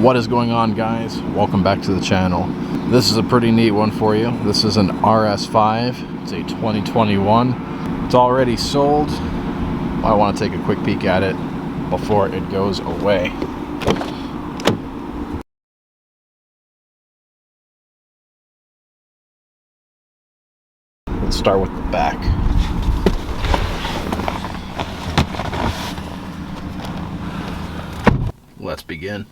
What is going on, guys? Welcome back to the channel. This is a pretty neat one for you. This is an RS5. It's a 2021. It's already sold. I want to take a quick peek at it before it goes away. Let's start with the back. Let's begin.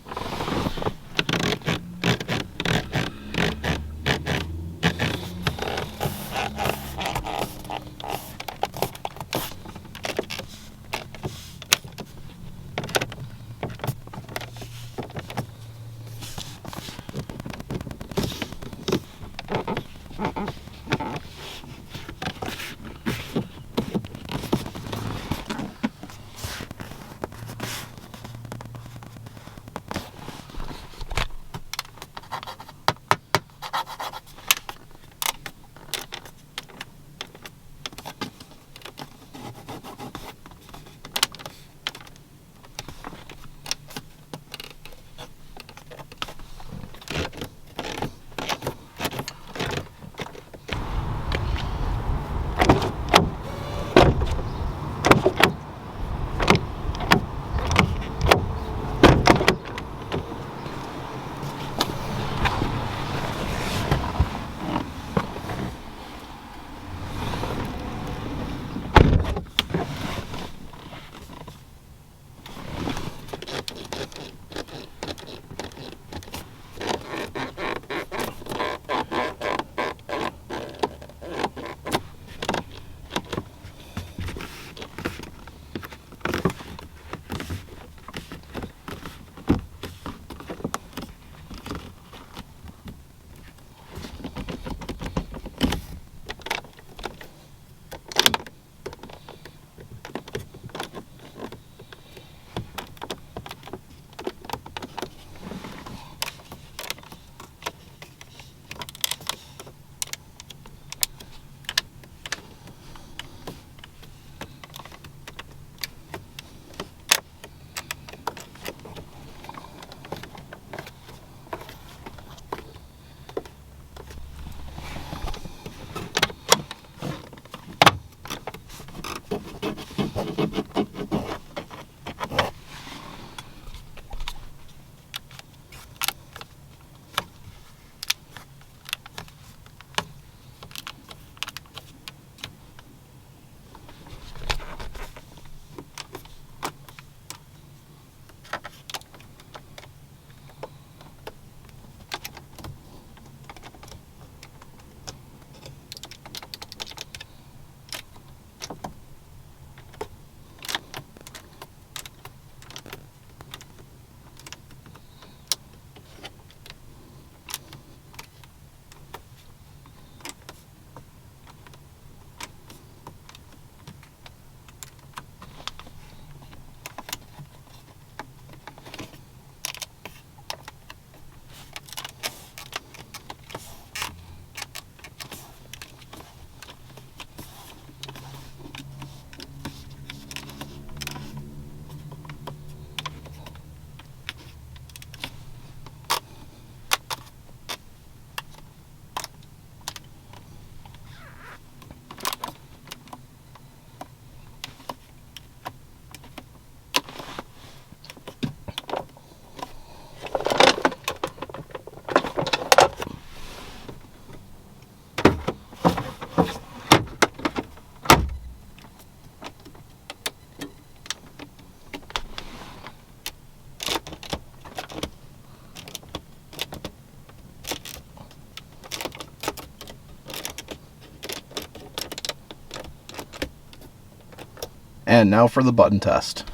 And now for the button test.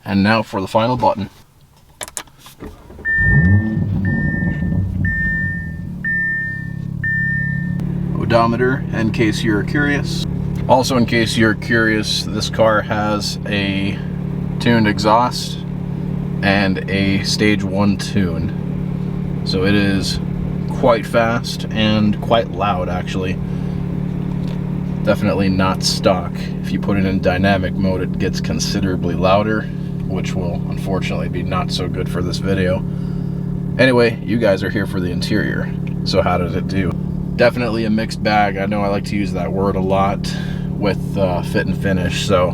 And now for the final button. Odometer, in case you're curious. Also, in case you're curious, this car has a tuned exhaust and a stage 1 tune. So it is quite fast and quite loud, actually. Definitely not stock. If you put it in dynamic mode, it gets considerably louder, which will unfortunately be not so good for this video. Anyway, you guys are here for the interior. So how did it do? Definitely a mixed bag. I know I like to use that word a lot with fit and finish. So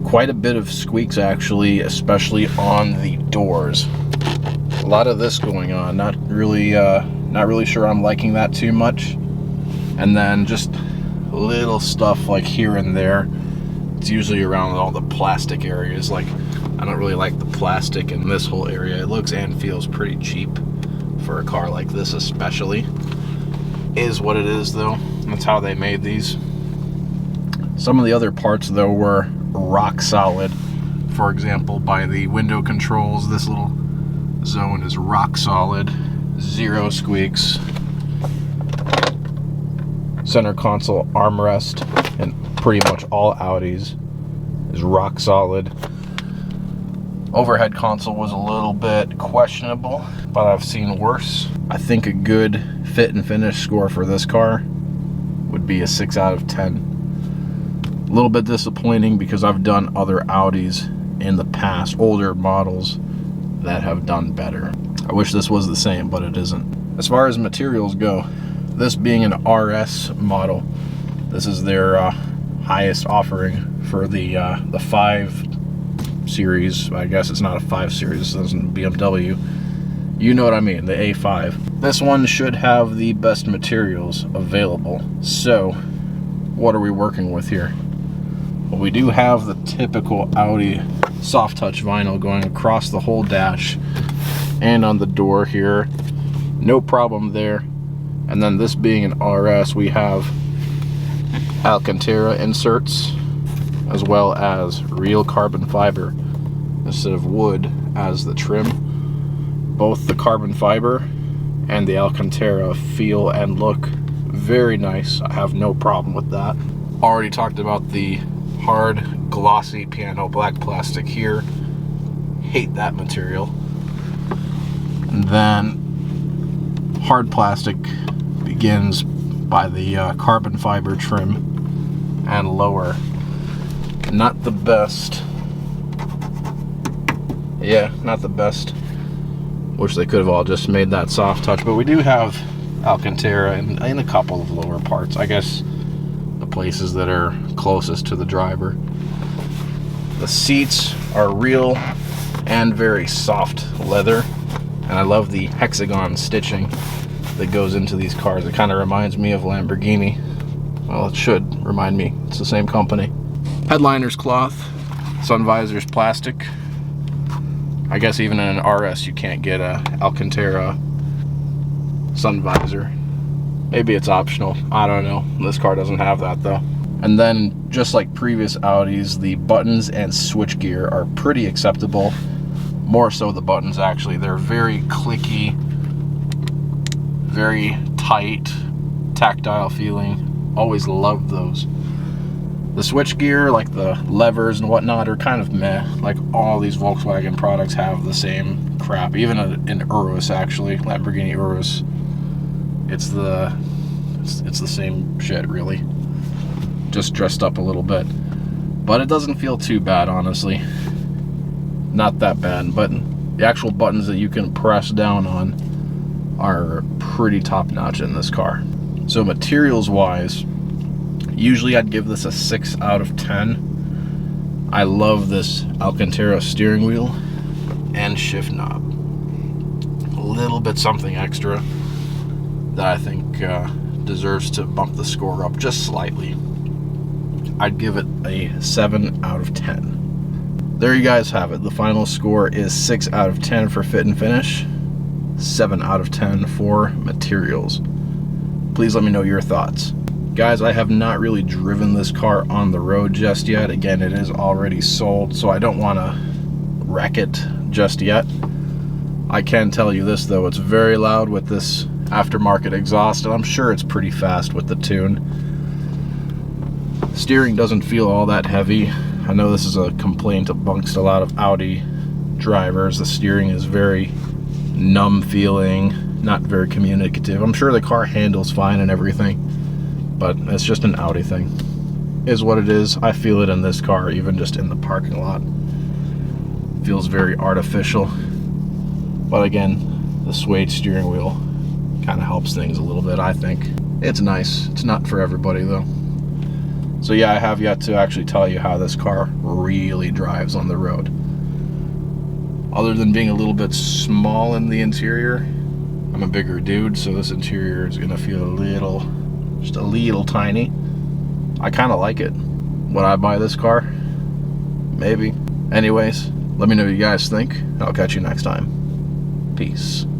quite a bit of squeaks, actually, especially on the doors. A lot of this going on. Not really sure I'm liking that too much. And then just little stuff like here and there. It's usually around all the plastic areas. Like, I don't really like the plastic in this whole area. It looks and feels pretty cheap for a car like this, especially. Is what it is, though. That's how they made these. Some of the other parts, though, were rock solid. For example, by the window controls, this little zone is rock solid, 0 squeaks. Center console armrest, and pretty much all Audis, is rock solid. Overhead console was a little bit questionable, but I've seen worse. I think a good fit and finish score for this car would be a 6 out of 10. A little bit disappointing because I've done other Audis in the past, older models, that have done better. I wish this was the same, but it isn't. As far as materials go, this being an RS model, this is their highest offering for the 5 series. I guess it's not a 5 series, this isn't BMW. You know what I mean, the A5. This one should have the best materials available. So, what are we working with here? Well, we do have the typical Audi soft touch vinyl going across the whole dash and on the door here. No problem there. And then this being an RS, we have Alcantara inserts as well as real carbon fiber instead of wood as the trim. Both the carbon fiber and the Alcantara feel and look very nice. I have no problem with that. Already talked about the hard glossy piano black plastic here. Hate that material. And then hard plastic begins by the carbon fiber trim and lower. Not the best. Yeah, not the best. Wish they could have all just made that soft touch, but we do have Alcantara in a couple of lower parts. I guess the places that are closest to the driver. The seats are real and very soft leather, and I love the hexagon stitching that goes into these cars. It kind of reminds me of Lamborghini. Well, it should remind me. It's the same company. Headliner's cloth, sun visor's plastic. I guess even in an RS you can't get a Alcantara sun visor. Maybe it's optional, I don't know. This car doesn't have that though. And then, just like previous Audis, the buttons and switchgear are pretty acceptable. More so the buttons, actually. They're very clicky, very tight, tactile feeling. Always loved those. The switchgear, like the levers and whatnot, are kind of meh. Like all these Volkswagen products have the same crap. Even in Urus, actually, Lamborghini Urus, it's the same shit, really. Just dressed up a little bit. But it doesn't feel too bad, honestly. Not that bad, but the actual buttons that you can press down on are pretty top-notch in this car. So materials-wise, usually I'd give this a 6 out of 10. I love this Alcantara steering wheel and shift knob. A little bit something extra that I think deserves to bump the score up just slightly. I'd give it a 7 out of 10. There you guys have it. The final score is 6 out of 10 for fit and finish, 7 out of 10 for materials. Please let me know your thoughts. Guys, I have not really driven this car on the road just yet. Again, it is already sold, so I don't want to wreck it just yet. I can tell you this though, it's very loud with this aftermarket exhaust, and I'm sure it's pretty fast with the tune. Steering doesn't feel all that heavy. I know this is a complaint amongst a lot of Audi drivers. The steering is very numb feeling, not very communicative. I'm sure the car handles fine and everything, but it's just an Audi thing. Is what it is. I feel it in this car, even just in the parking lot. Feels very artificial. But again, the suede steering wheel kind of helps things a little bit, I think. It's nice. It's not for everybody though. So yeah, I have yet to actually tell you how this car really drives on the road. Other than being a little bit small in the interior, I'm a bigger dude, so this interior is gonna feel just a little tiny. I kind of like it. Would I buy this car? Maybe. Anyways, let me know what you guys think. I'll catch you next time. Peace.